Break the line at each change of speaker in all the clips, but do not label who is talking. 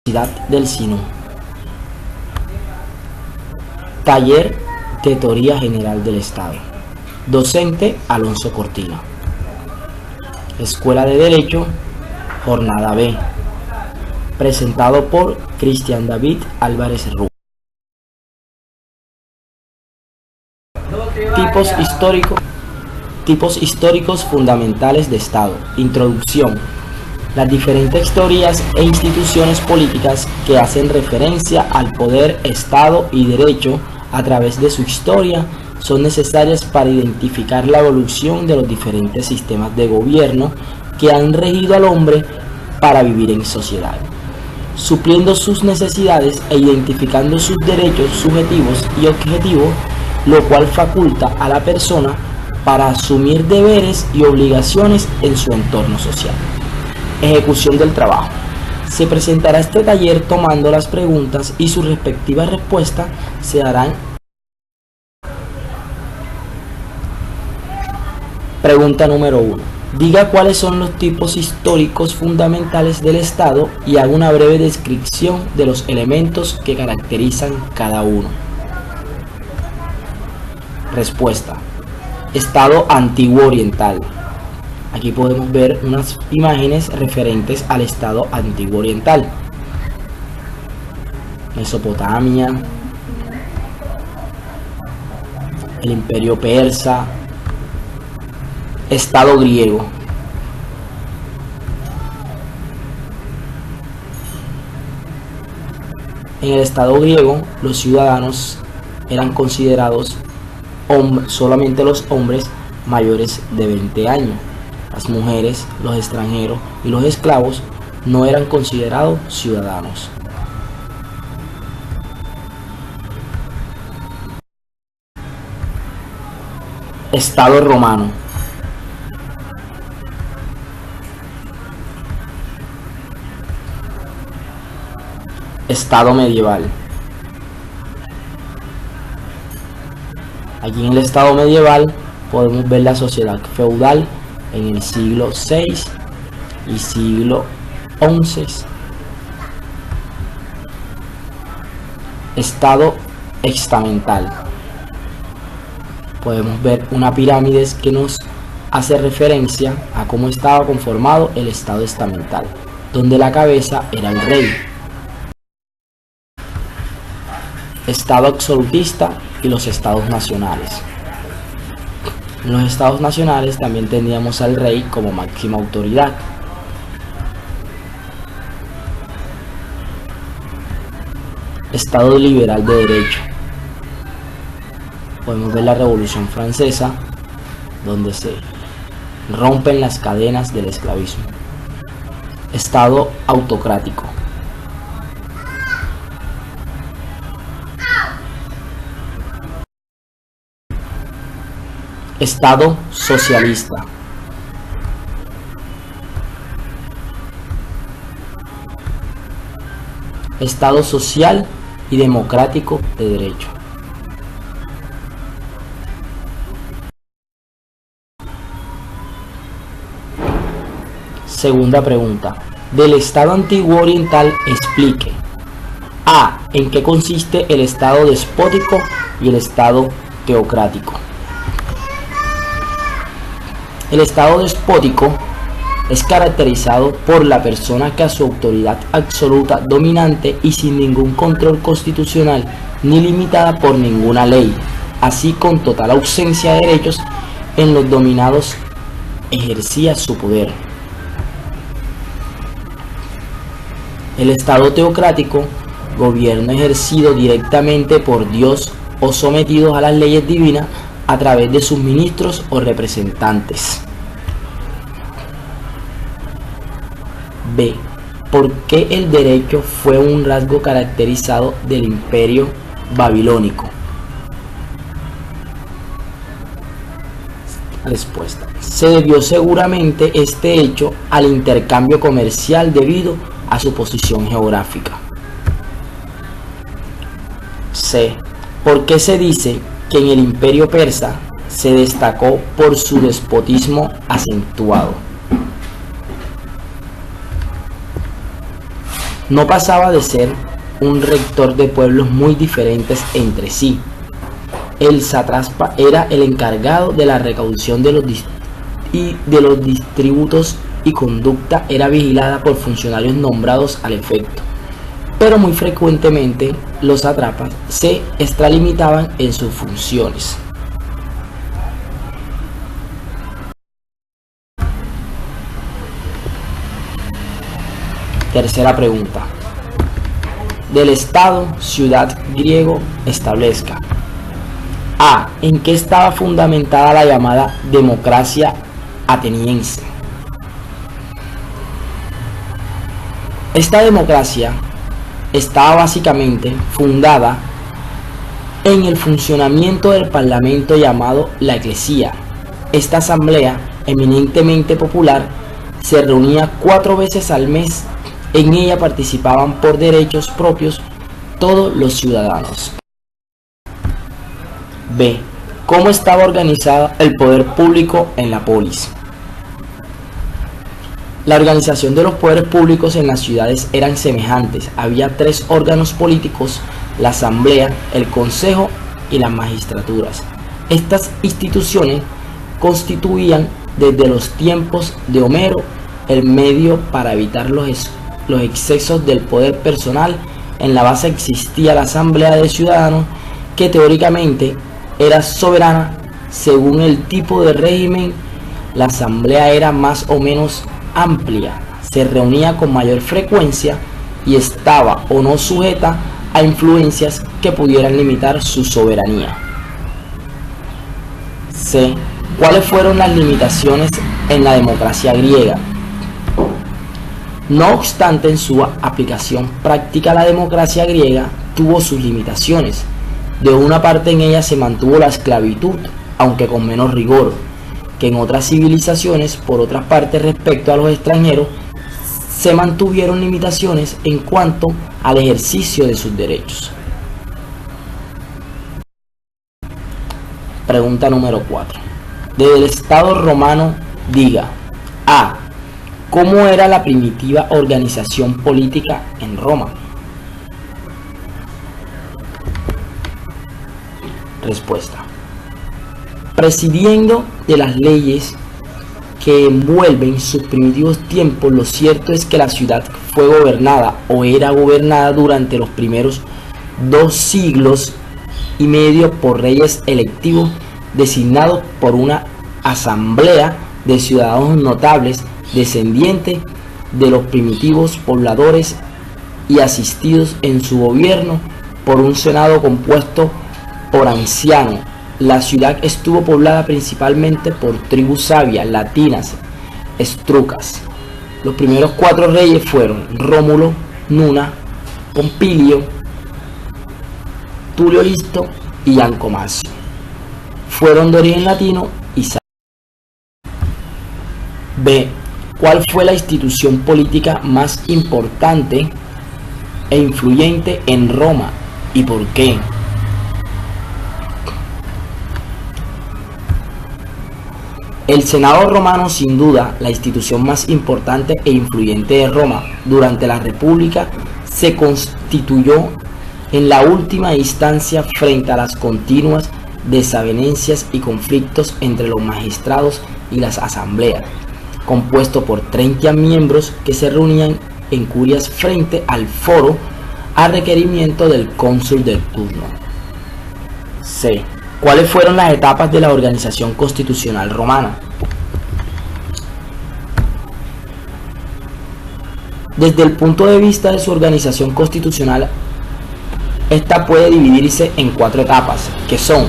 Universidad del Sinú. Taller de Teoría General del Estado. Docente Alonso Cortina. Escuela de Derecho, Jornada B. Presentado por Cristian David Álvarez Rubio. Tipos históricos fundamentales de Estado. Introducción. Las diferentes teorías e instituciones políticas que hacen referencia al poder, Estado y derecho a través de su historia son necesarias para identificar la evolución de los diferentes sistemas de gobierno que han regido al hombre para vivir en sociedad, supliendo sus necesidades e identificando sus derechos subjetivos y objetivos, lo cual faculta a la persona para asumir deberes y obligaciones en su entorno social. Ejecución del trabajo. Se presentará este taller tomando las preguntas y sus respectivas respuestas se darán. Pregunta número 1. Diga cuáles son los tipos históricos fundamentales del Estado y haga una breve descripción de los elementos que caracterizan cada uno. Respuesta. Estado antiguo oriental. Aquí podemos ver unas imágenes referentes al Estado antiguo oriental. Mesopotamia, el Imperio Persa, Estado griego. En el Estado griego, los ciudadanos eran considerados solamente los hombres mayores de 20 años. Las mujeres, los extranjeros y los esclavos no eran considerados ciudadanos. Estado romano. Estado medieval. Aquí en el Estado medieval podemos ver la sociedad feudal en el siglo VI y siglo XI. Estado estamental. Podemos ver una pirámide que nos hace referencia a cómo estaba conformado el Estado estamental, donde la cabeza era el rey. Estado absolutista y los estados nacionales. En los estados nacionales también teníamos al rey como máxima autoridad. Estado liberal de derecho. Podemos ver la Revolución Francesa, donde se rompen las cadenas del esclavismo. Estado autocrático. Estado socialista. Estado social y democrático de derecho. Segunda pregunta. Del Estado antiguo oriental explique. A. ¿En qué consiste el Estado despótico y el Estado teocrático? El Estado despótico es caracterizado por la persona que a su autoridad absoluta, dominante y sin ningún control constitucional ni limitada por ninguna ley, así con total ausencia de derechos en los dominados, ejercía su poder. El Estado teocrático, gobierno ejercido directamente por Dios o sometidos a las leyes divinas a través de sus ministros o representantes. B. ¿Por qué el derecho fue un rasgo caracterizado del imperio babilónico? Respuesta. Se debió seguramente este hecho al intercambio comercial debido a su posición geográfica. C. ¿Por qué se dice que en el imperio persa se destacó por su despotismo acentuado? no pasaba de ser un rector de pueblos muy diferentes entre sí. El sátrapa era el encargado de la recaudación de los distributos y conducta era vigilada por funcionarios nombrados al efecto. Pero muy frecuentemente los sátrapas se extralimitaban en sus funciones. Tercera pregunta. Del Estado, ciudad griego establezca. A. ¿En qué estaba fundamentada la llamada democracia ateniense? Esta democracia estaba básicamente fundada en el funcionamiento del parlamento llamado la eclesía. Esta asamblea, eminentemente popular, se reunía 4 veces al mes. En ella participaban por derechos propios todos los ciudadanos. B. ¿Cómo estaba organizado el poder público en la polis? La organización de los poderes públicos en las ciudades eran semejantes. Había 3 órganos políticos: la asamblea, el consejo y las magistraturas. Estas instituciones constituían desde los tiempos de Homero el medio para evitar los excesos del poder personal. En la base existía la asamblea de ciudadanos, que teóricamente era soberana según el tipo de régimen. La asamblea era más o menos amplia, se reunía con mayor frecuencia y estaba o no sujeta a influencias que pudieran limitar su soberanía. C. ¿Cuáles fueron las limitaciones en la democracia griega? No obstante, en su aplicación práctica, la democracia griega tuvo sus limitaciones. De una parte, en ella se mantuvo la esclavitud, aunque con menos rigor que en otras civilizaciones. Por otra parte, respecto a los extranjeros, se mantuvieron limitaciones en cuanto al ejercicio de sus derechos. Pregunta número 4. Desde el Estado romano, diga. A. ¿Cómo era la primitiva organización política en Roma? Respuesta. Presidiendo de las leyes que envuelven sus primitivos tiempos, lo cierto es que la ciudad fue gobernada o era gobernada durante los primeros 2 siglos y medio por reyes electivos designados por una asamblea de ciudadanos notables descendientes de los primitivos pobladores y asistidos en su gobierno por un senado compuesto por ancianos. La ciudad estuvo poblada principalmente por tribus sabias, latinas, estrucas. Los primeros 4 reyes fueron Rómulo, Nuna, Pompilio, Tulio Listo y Ancomacio. Fueron de origen latino y sabio. B. ¿Cuál fue la institución política más importante e influyente en Roma y por qué? El Senado romano, sin duda, la institución más importante e influyente de Roma durante la República, se constituyó en la última instancia frente a las continuas desavenencias y conflictos entre los magistrados y las asambleas, compuesto por 30 miembros que se reunían en curias frente al foro a requerimiento del cónsul del turno. C. ¿Cuáles fueron las etapas de la organización constitucional romana? Desde el punto de vista de su organización constitucional, esta puede dividirse en 4 etapas, que son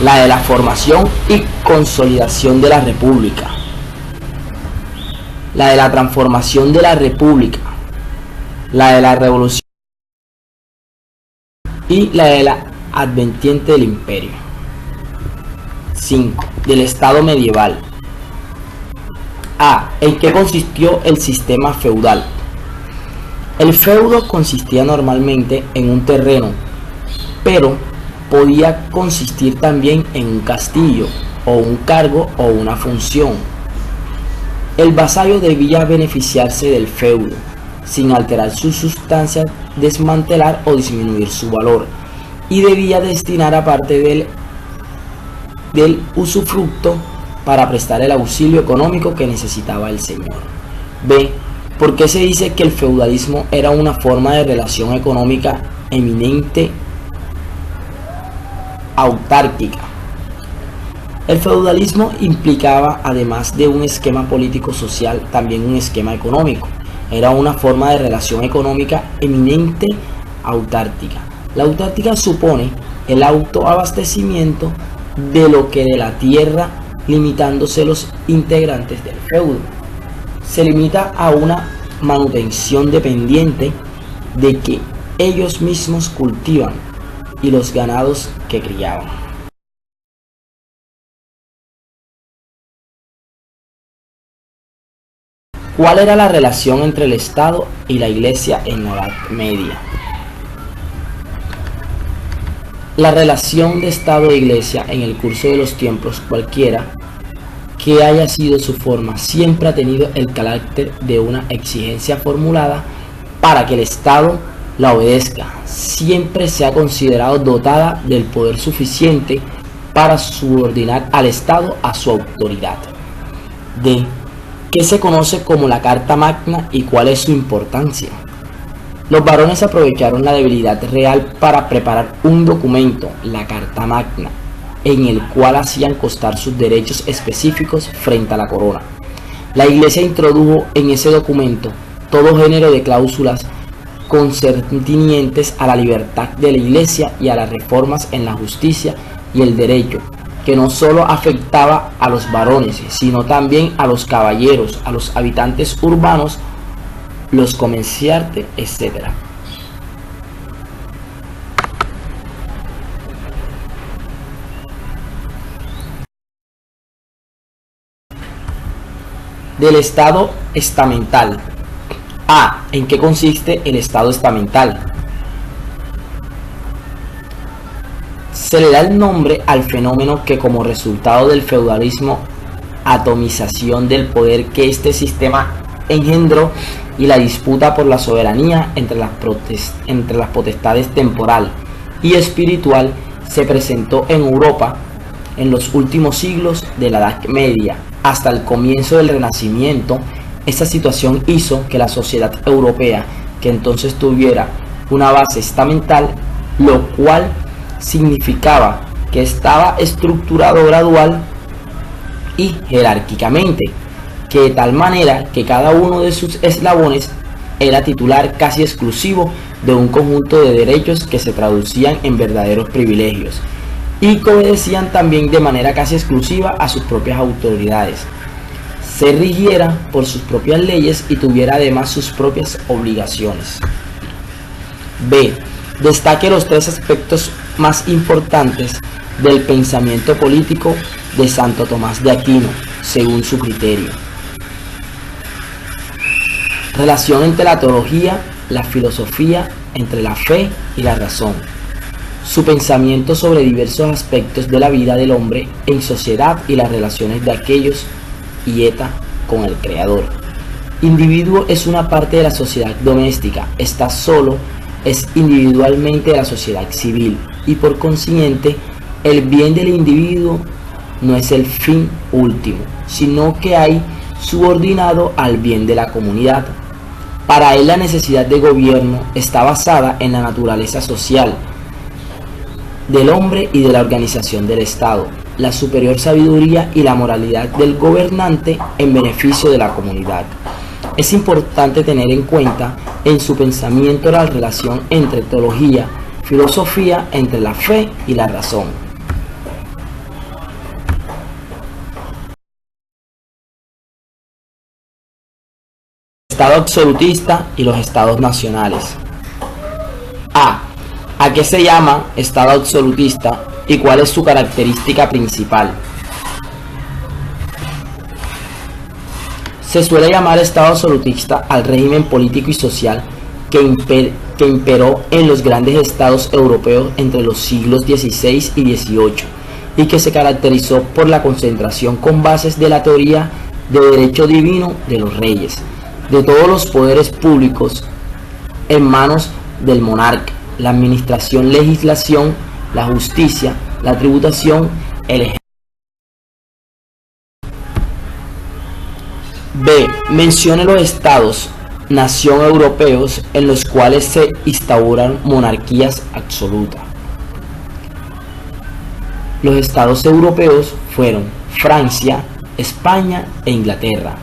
la de la formación y consolidación de la República, la de la transformación de la República, la de la revolución y la de la adventiente del imperio. 5. Del Estado medieval. A. ¿En qué consistió el sistema feudal? El feudo consistía normalmente en un terreno, pero podía consistir también en un castillo, o un cargo o una función. El vasallo debía beneficiarse del feudo, sin alterar su sustancia, desmantelar o disminuir su valor, y debía destinar aparte del usufructo para prestar el auxilio económico que necesitaba el señor. B. ¿Por qué se dice que el feudalismo era una forma de relación económica eminente autárquica? El feudalismo implicaba, además de un esquema político-social, también un esquema económico. Era una forma de relación económica eminente autárquica. La autárquica supone el autoabastecimiento de lo que de la tierra, limitándose los integrantes del feudo. Se limita a una manutención dependiente de que ellos mismos cultivan y los ganados que criaban. ¿Cuál era la relación entre el Estado y la Iglesia en la Edad Media? La relación de Estado e Iglesia en el curso de los tiempos, cualquiera que haya sido su forma, siempre ha tenido el carácter de una exigencia formulada para que el Estado la obedezca. Siempre se ha considerado dotada del poder suficiente para subordinar al Estado a su autoridad. D. ¿Qué se conoce como la Carta Magna y cuál es su importancia? Los varones aprovecharon la debilidad real para preparar un documento, la Carta Magna, en el cual hacían constar sus derechos específicos frente a la corona. La Iglesia introdujo en ese documento todo género de cláusulas concernientes a la libertad de la Iglesia y a las reformas en la justicia y el derecho, que no solo afectaba a los varones, sino también a los caballeros, a los habitantes urbanos, los comerciantes, etc. Del Estado estamental. A. ¿En qué consiste el Estado estamental? Se le da el nombre al fenómeno que, como resultado del feudalismo, atomización del poder que este sistema engendró y la disputa por la soberanía entre las potestades temporal y espiritual, se presentó en Europa en los últimos siglos de la Edad Media hasta el comienzo del Renacimiento. Esta situación hizo que la sociedad europea, que entonces tuviera una base estamental, lo cual significaba que estaba estructurado gradual y jerárquicamente, que de tal manera que cada uno de sus eslabones era titular casi exclusivo de un conjunto de derechos que se traducían en verdaderos privilegios y que obedecían también de manera casi exclusiva a sus propias autoridades, se rigiera por sus propias leyes y tuviera además sus propias obligaciones. B. Destaque los tres aspectos más importantes del pensamiento político de Santo Tomás de Aquino, según su criterio. Relación entre la teología, la filosofía, entre la fe y la razón. Su pensamiento sobre diversos aspectos de la vida del hombre en sociedad y las relaciones de aquellos y ETA con el Creador. Individuo es una parte de la sociedad doméstica, está solo, es individualmente de la sociedad civil y por consiguiente el bien del individuo no es el fin último, sino que hay subordinado al bien de la comunidad. Para él la necesidad de gobierno está basada en la naturaleza social del hombre y de la organización del Estado, la superior sabiduría y la moralidad del gobernante en beneficio de la comunidad. Es importante tener en cuenta en su pensamiento la relación entre teología, filosofía, entre la fe y la razón. Estado absolutista y los estados nacionales. ¿A qué se llama estado absolutista y cuál es su característica principal? Se suele llamar estado absolutista al régimen político y social que imperó en los grandes estados europeos entre los siglos XVI y XVIII y que se caracterizó por la concentración con bases de la teoría de derecho divino de los reyes, de todos los poderes públicos en manos del monarca: la administración, legislación, la justicia, la tributación, el ejército. B. Mencione los estados nación europeos en los cuales se instauran monarquías absolutas. Los estados europeos fueron Francia, España e Inglaterra.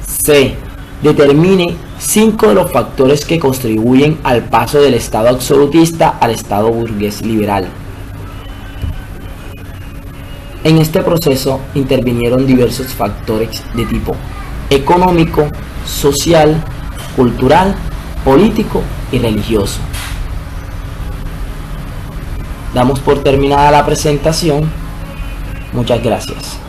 C. Determine 5 de los factores que contribuyen al paso del estado absolutista al estado burgués liberal. En este proceso intervinieron diversos factores de tipo económico, social, cultural, político y religioso. Damos por terminada la presentación. Muchas gracias.